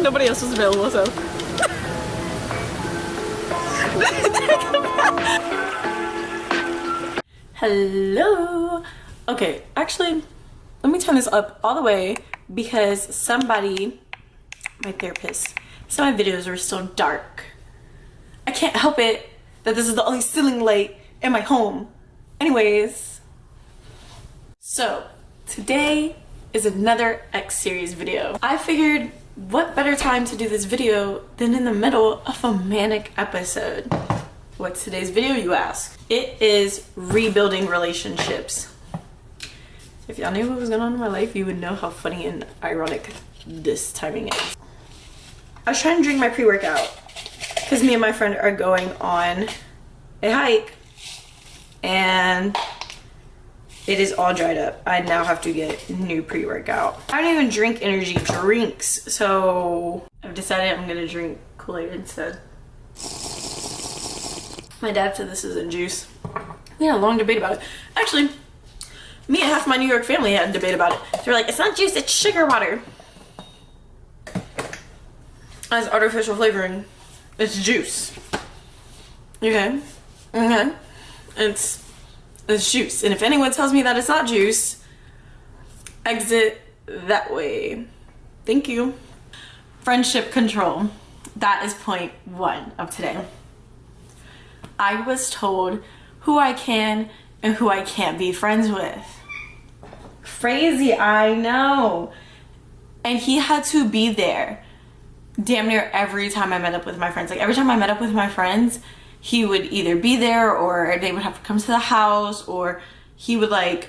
Nobody else was available, so. Hello. Okay, actually, let me turn this up all the way because somebody, my therapist, said my videos were so dark. I can't help it that this is the only ceiling light in my home. Anyways, so today is another X series video. I figured what better time to do this video than in the middle of a manic episode. What's today's video, you ask? It is rebuilding relationships. If y'all knew what was going on in my life, you would know how funny and ironic this timing is. I was trying to drink my pre-workout because me and my friend are going on a hike and it is all dried up. I now have to get new pre-workout. I don't even drink energy drinks, so I've decided I'm gonna drink Kool-Aid instead. My dad said this isn't juice. We had a long debate about it. Actually, me and half my New York family had a debate about it. They're like, it's not juice, it's sugar water. As artificial flavoring, it's juice. Okay? Okay. It's juice. And if anyone tells me that it's not juice, exit that way. Thank you. Friendship control. That is point 1 of today. I was told who I can and who I can't be friends with. Crazy, I know. And he had to be there damn near every time I met up with my friends. Like every time I met up with my friends, he would either be there or they would have to come to the house, or he would like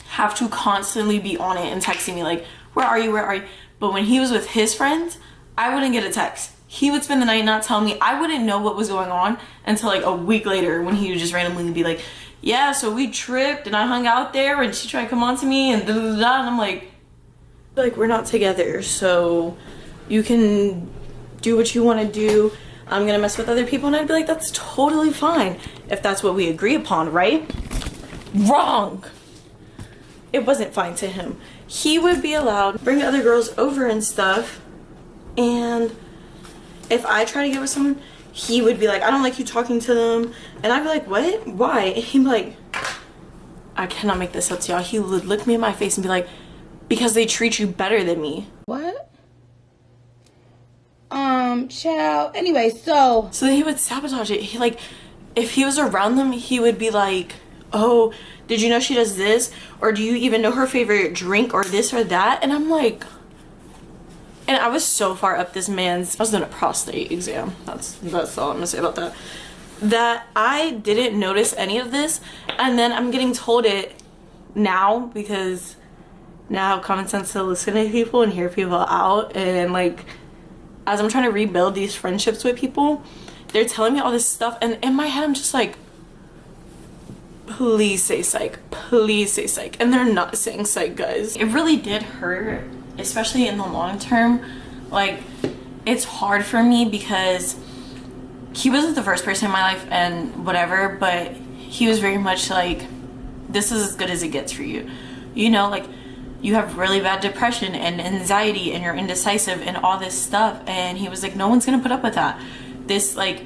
have to constantly be on it and texting me like, where are you, where are you? But when he was with his friends, I wouldn't get a text. He would spend the night not telling me. I wouldn't know what was going on until like a week later when he would just randomly be like, yeah, so we tripped and I hung out there and she tried to come on to me and da da da, and I'm like, we're not together, so you can do what you want to do. I'm gonna mess with other people. And I'd be like, that's totally fine if that's what we agree upon, right? Wrong. It wasn't fine to him. He would be allowed to bring other girls over and stuff, and if I try to get with someone, he would be like, I don't like you talking to them. And I'd be like, what? Why? And he'd be like, I cannot make this up to y'all. He would look me in my face and be like, because they treat you better than me. What? Child. Anyway, so then he would sabotage it. He like, if he was around them, he would be like, oh, did you know she does this? Or do you even know her favorite drink or this or that? And I'm like, and I was so far up this man's, I was doing a prostate exam. That's all I'm gonna say about that. That I didn't notice any of this, and then I'm getting told it now because now I have common sense to listen to people and hear people out, and like as I'm trying to rebuild these friendships with people, they're telling me all this stuff, and in my head I'm just like, please say psych, please say psych. And they're not saying psych, guys. It really did hurt, especially in the long term. Like, it's hard for me because he wasn't the first person in my life and whatever, but he was very much like, this is as good as it gets for you. You know, like, you have really bad depression and anxiety and you're indecisive and all this stuff. And he was like, no one's gonna put up with that. This, like,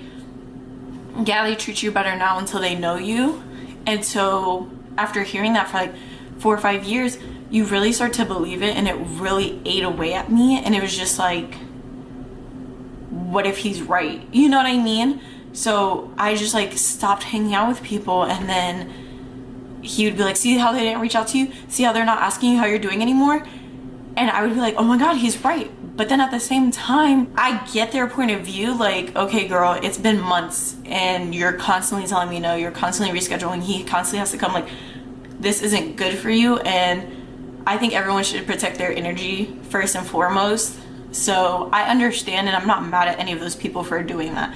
yeah, they treat you better now until they know you. And so after hearing that for like 4 or 5 years, you really start to believe it, and it really ate away at me. And it was just like, what if he's right? You know what I mean? So I just like stopped hanging out with people, and then he would be like, see how they didn't reach out to you? See how they're not asking you how you're doing anymore? And I would be like, oh my God, he's right. But then at the same time, I get their point of view, like, okay, girl, it's been months and you're constantly telling me no, you're constantly rescheduling, he constantly has to come, like, this isn't good for you. And I think everyone should protect their energy first and foremost. So I understand, and I'm not mad at any of those people for doing that.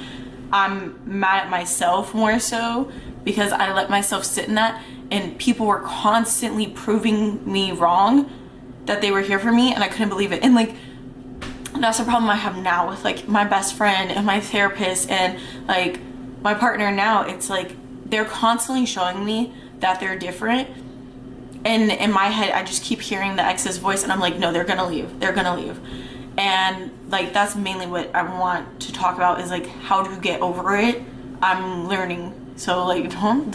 I'm mad at myself more so because I let myself sit in that, and people were constantly proving me wrong, that they were here for me, and I couldn't believe it. And like, that's the problem I have now with like my best friend and my therapist and like my partner now. It's like they're constantly showing me that they're different, and in my head I just keep hearing the ex's voice, and I'm like, no, they're gonna leave, they're gonna leave. And like that's mainly what I want to talk about, is like how to get over it. I'm learning, so like don't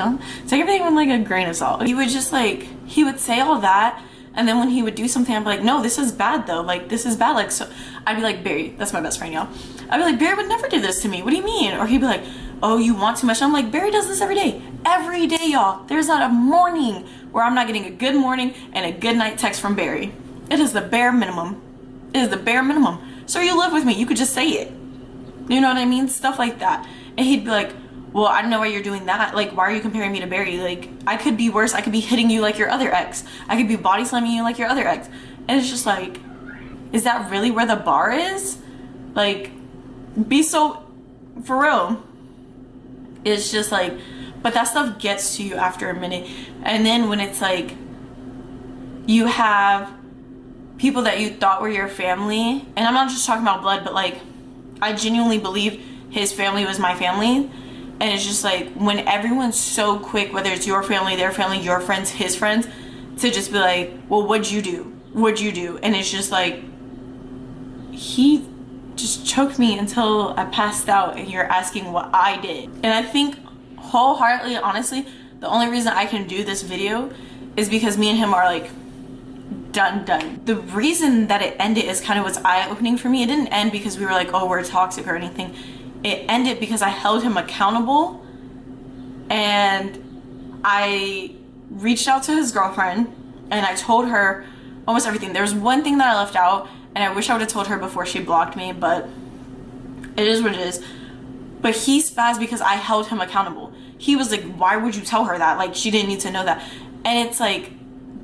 take everything with like a grain of salt. He would just like, he would say all that, and then when he would do something, I'd be like, no, this is bad though, like this is bad. Like, so I'd be like, Barry, that's my best friend, y'all. I'd be like, Barry would never do this to me, what do you mean? Or he'd be like, oh, you want too much. I'm like, Barry does this every day, y'all. There's not a morning where I'm not getting a good morning and a good night text from Barry. It is the bare minimum. It is the bare minimum. So you live with me, you could just say it, you know what I mean? Stuff like that. And he'd be like, well, I don't know why you're doing that. Like, why are you comparing me to Barry? Like, I could be worse. I could be hitting you like your other ex. I could be body slamming you like your other ex. And it's just like, is that really where the bar is? Like, be so, for real. It's just like, but that stuff gets to you after a minute. And then when it's like, you have people that you thought were your family, and I'm not just talking about blood, but like, I genuinely believed his family was my family. And it's just like, when everyone's so quick, whether it's your family, their family, your friends, his friends, to just be like, well, what'd you do? What'd you do? And it's just like, he just choked me until I passed out, and you're asking what I did. And I think wholeheartedly, honestly, the only reason I can do this video is because me and him are like done. The reason that it ended is kind of what's eye-opening for me. It didn't end because we were like, oh, we're toxic or anything. It ended because I held him accountable, and I reached out to his girlfriend and I told her almost everything. There's one thing that I left out, and I wish I would have told her before she blocked me, but it is what it is. But he spazzed because I held him accountable. He was like, why would you tell her that? Like, she didn't need to know that. And it's like,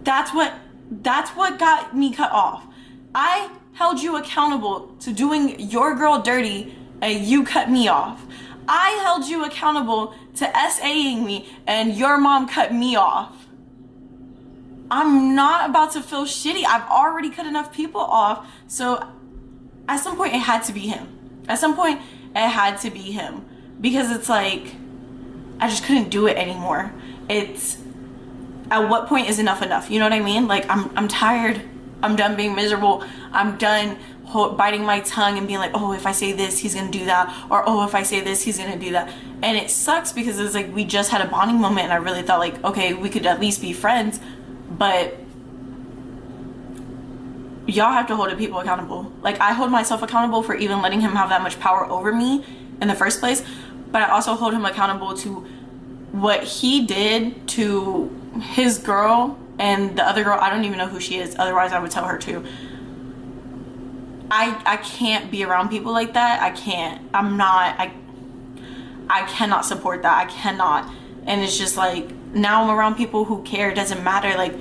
that's what got me cut off. I held you accountable to doing your girl dirty, and you cut me off. I held you accountable to SAing me, and your mom cut me off. I'm not about to feel shitty. I've already cut enough people off. So at some point it had to be him. At some point it had to be him, because it's like, I just couldn't do it anymore. It's, at what point is enough? You know what I mean? Like, I'm tired. I'm done being miserable. I'm done biting my tongue and being like, oh, if I say this, he's gonna do that, or oh, if I say this, he's gonna do that. And it sucks because it's like, we just had a bonding moment, and I really thought like, okay, we could at least be friends. But y'all have to hold people accountable. Like, I hold myself accountable for even letting him have that much power over me in the first place, but I also hold him accountable to what he did to his girl and the other girl. I don't even know who she is, otherwise I would tell her too. I can't be around people like that. I can't. I cannot support that. I cannot. And it's just like, now I'm around people who care. It doesn't matter. Like,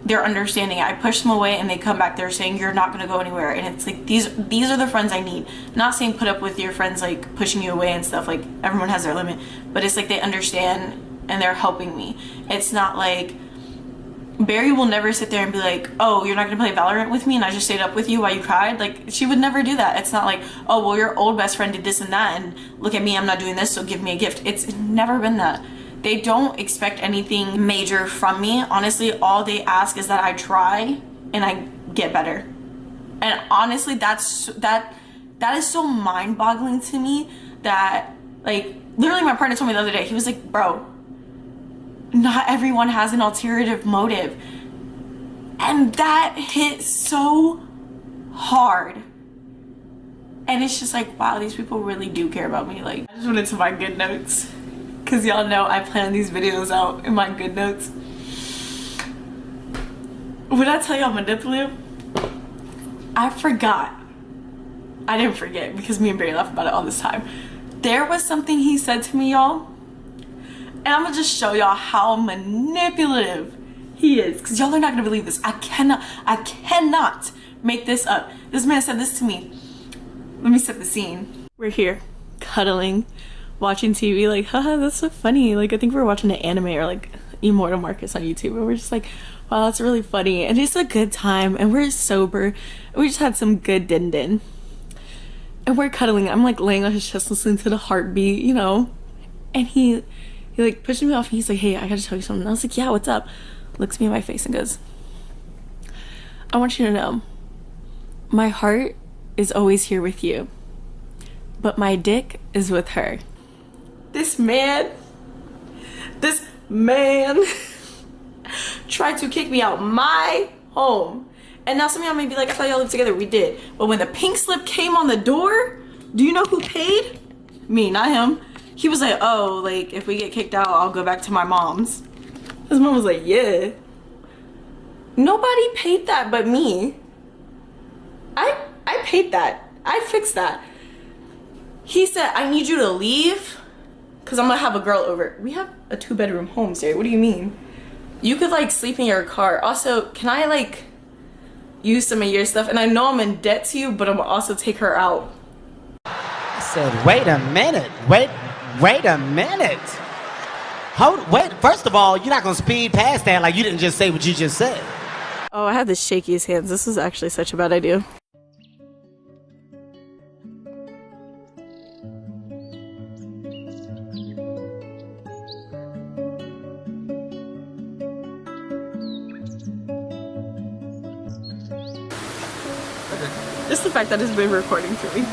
they're understanding. I push them away and they come back. They're saying, you're not going to go anywhere. And it's like, these are the friends I need. Not saying put up with your friends like pushing you away and stuff. Like, everyone has their limit. But it's like, they understand and they're helping me. It's not like, Barry will never sit there and be like, oh, you're not gonna play Valorant with me and I just stayed up with you while you cried. Like, she would never do that. It's not like, oh, well, your old best friend did this and that, and look at me, I'm not doing this, so give me a gift. It's never been that. They don't expect anything major from me. Honestly, all they ask is that I try and I get better. And honestly, that is so mind-boggling to me that, like, literally my partner told me the other day, he was like, bro, not everyone has an ulterior motive. And that hit so hard. And it's just like, wow, these people really do care about me. Like, I just went into my good notes, because y'all know I plan these videos out in my good notes. When I tell y'all manipulative, I forgot. I didn't forget, because me and Barry laugh about it all this time. There was something he said to me, y'all, and I'm gonna just show y'all how manipulative he is, because y'all are not gonna believe this. I cannot make this up. This man said this to me. Let me set the scene. We're here, cuddling, watching TV, like, haha, that's so funny. Like, I think we're watching an anime or like Immortal Marcus on YouTube, and we're just like, wow, that's really funny. And it's a good time, and we're sober, and we just had some good din-din. And we're cuddling. I'm like laying on his chest listening to the heartbeat, you know. And he like pushed me off, and he's like, hey, I gotta tell you something. And I was like, yeah, what's up? Looks me in my face and goes, I want you to know, my heart is always here with you, but my dick is with her. This man tried to kick me out my home. And now some of y'all may be like, I thought y'all lived together. We did. But when the pink slip came on the door, do you know who paid? Me, not him. He was like, oh, like, if we get kicked out, I'll go back to my mom's. His mom was like, yeah. Nobody paid that but me. I paid that. I fixed that. He said, I need you to leave because I'm gonna have a girl over. We have a 2-bedroom home, Sarah. What do you mean? You could like sleep in your car. Also, can I like use some of your stuff? And I know I'm in debt to you, but I'm gonna also take her out. I said, wait a minute. Wait a minute. Wait, first of all, you're not gonna speed past that like you didn't just say what you just said. Oh, I had the shakiest hands. This was actually such a bad idea. Just the fact that it's been recording for me.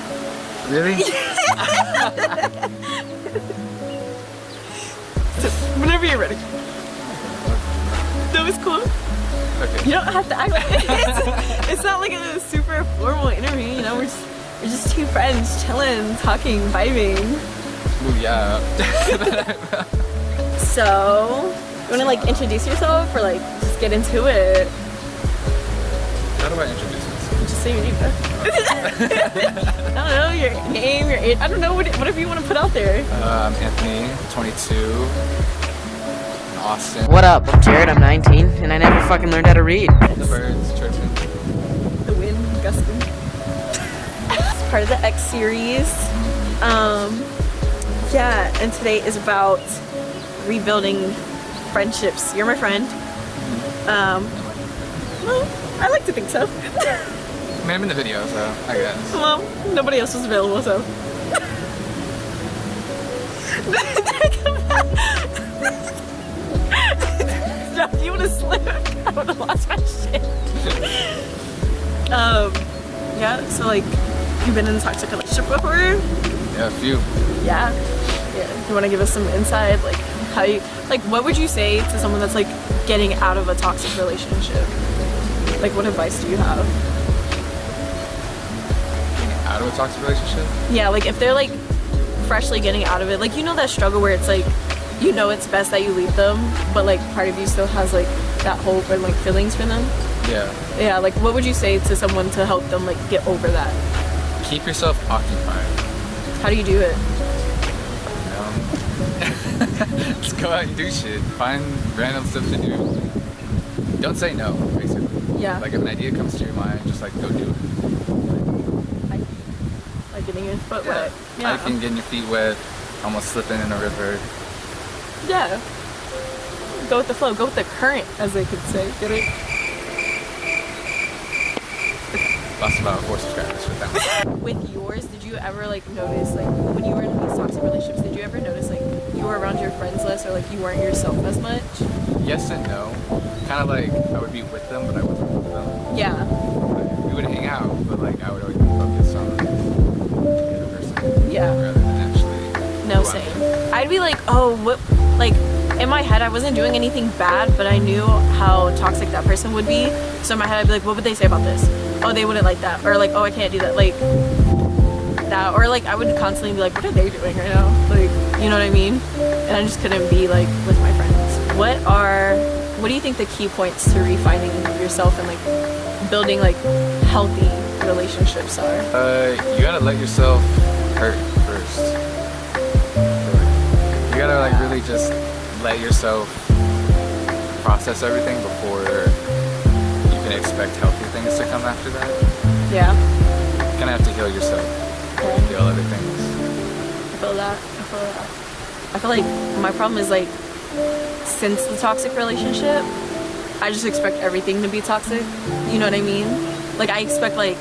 Really? So, whenever you're ready. That was cool. Okay. You don't have to act like it. It's not like a super formal interview, you know, we're just two friends chilling, talking, vibing. Ooh, yeah. So, you wanna like introduce yourself or like just get into it? How do I introduce myself? Just say your name. I don't know, your name, your age. I don't know, whatever you want to put out there. I'm Anthony, 22, in Austin. What up? I'm Jared, I'm 19, and I never fucking learned how to read. The birds chirping. The wind gusting. It's part of the X series. Yeah, and today is about rebuilding friendships. You're my friend. Well, I like to think so. I mean, I'm in the video, so I guess. Well, nobody else was available, so. No, if you would have slipped, I would have lost my shit. Yeah, so like, you've been in a toxic relationship before? Yeah, a few. Yeah. You want to give us some insight, like how you, like what would you say to someone that's like getting out of a toxic relationship? Like what advice do you have? Getting out of a toxic relationship? Yeah, like if they're like freshly getting out of it, like you know that struggle where it's like, you know it's best that you leave them, but like part of you still has like that hope and like feelings for them. Yeah. Yeah, like what would you say to someone to help them like get over that? Keep yourself occupied. How do you do it? Just go out and do shit. Find random stuff to do. Don't say no, basically. Yeah. Like if an idea comes to your mind, just like go do it. Like getting your foot Yeah. wet. Yeah. Hiking, getting your feet wet, almost slipping in a river. Yeah. Go with the flow. Go with the current, as they could say. Get it? Lost about 4 subscribers with that one. With yours, did you ever like notice like when you were in these toxic relationships, did you ever notice like you were around your friends less or like you weren't yourself as much? Yes and no. Kind of like I would be with them, but I wasn't with them. Yeah. Like, we would hang out, but like I would always be focused on the other person. Yeah. Rather than actually. No who I'm same. with. I'd be like, oh, what? Like in my head, I wasn't doing anything bad, but I knew how toxic that person would be. So in my head, I'd be like, what would they say about this? Oh, they wouldn't like that, or like, oh, I can't do that, like that, or like I would constantly be like, what are they doing right now? Like, you know what I mean? And I just couldn't be like with my friends. What do you think the key points to refining yourself and like building like healthy relationships are? You gotta let yourself hurt first. You gotta like really just let yourself process everything before you can expect healthy things to come after that. Yeah. You kind of have to heal yourself before you heal other things. I feel that. I feel like my problem is like since the toxic relationship, I just expect everything to be toxic. You know what I mean? Like I expect like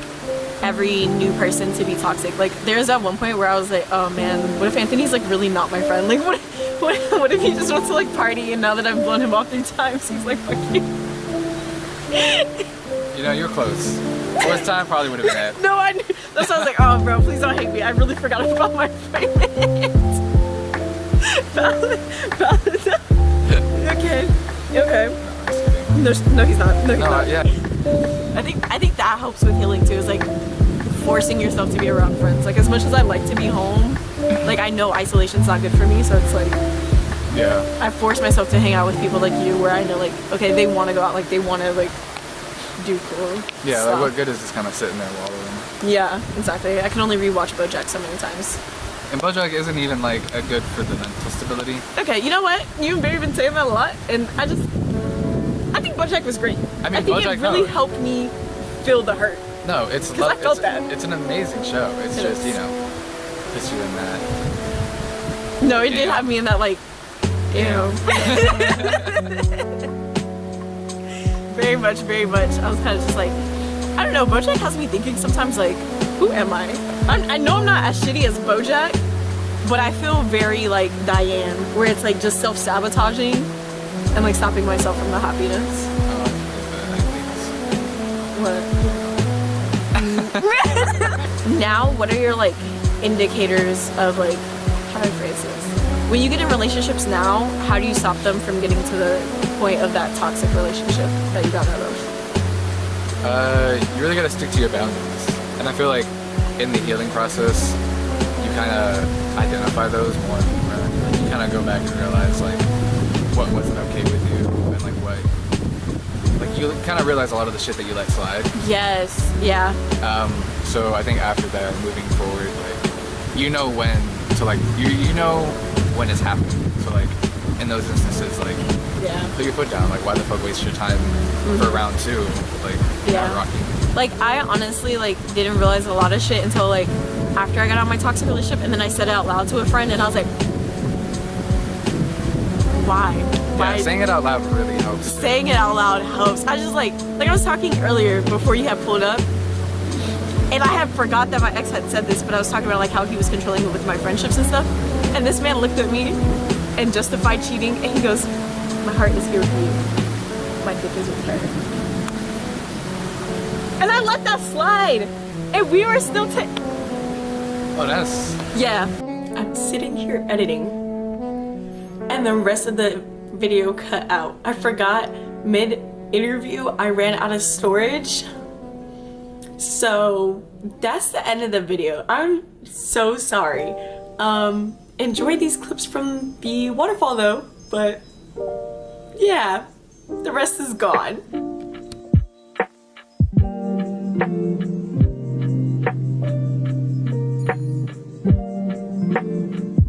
every new person to be toxic. Like there's that one point where I was like, oh man, what if Anthony's like really not my friend? Like what if he just wants to like party and now that I've blown him off 3 times, he's like, fuck you. You know, you're close. Fourth time probably would have been it. No, I knew. That's why I was like, oh, bro, please don't hate me. I really forgot about my friend. Valid. Okay. No, he's not. No, he's not. Yeah. I think that helps with healing too. Is like forcing yourself to be around friends. Like as much as I like to be home, like I know isolation's not good for me. So it's like, Yeah. I force myself to hang out with people like you, where I know like, okay, they want to go out, like they want to like do cool. Yeah. stuff. Like what good is just kind of sitting there wallowing? Yeah, exactly. I can only rewatch BoJack so many times. And BoJack isn't even like a good for the mental stability. Okay, you know what? You and Barry have been saying that a lot, and I think BoJack was great. I mean, think BoJack, it really no. helped me feel the hurt. No, it's 'Cause I felt that. It's an amazing show. It's It just is. you know, puts you in that. No, it did have me in that like, ew. Very much, very much. I was kind of just like, I don't know. BoJack has me thinking sometimes like, who am I? I know I'm not as shitty as BoJack, but I feel very like Diane, where it's like just self-sabotaging and like stopping myself from the happiness. What? Now, what are your like indicators of like, how do I phrase this? When you get in relationships now, how do you stop them from getting to the point of that toxic relationship that you got out of? You really gotta stick to your boundaries, and I feel like in the healing process, you kind of identify those more and more. Like you kind of go back and realize like what wasn't okay with you, and like what, like you kind of realize a lot of the shit that you let slide. Yes, yeah. So I think after that, moving forward, like you know when to like you know when it's happening. So like in those instances, like Yeah. put your foot down. Like why the fuck waste your time for round two? Like Yeah. not rocking. Like I honestly like didn't realize a lot of shit until like after I got out of my toxic relationship, and then I said it out loud to a friend, and I was like, why? Yeah, saying it out loud really helps. Saying it out loud helps. I just like I was talking earlier before you had pulled up, and I had forgot that my ex had said this, but I was talking about like how he was controlling me with my friendships and stuff, and this man looked at me and justified cheating, and he goes, my heart is here for you, my dick is with her. And I let that slide, and we were still Oh, that's yeah. I'm sitting here editing, and the rest of the video cut out. I forgot mid-interview I ran out of storage. So that's the end of the video. I'm so sorry. Enjoy these clips from the waterfall though, but yeah, the rest is gone.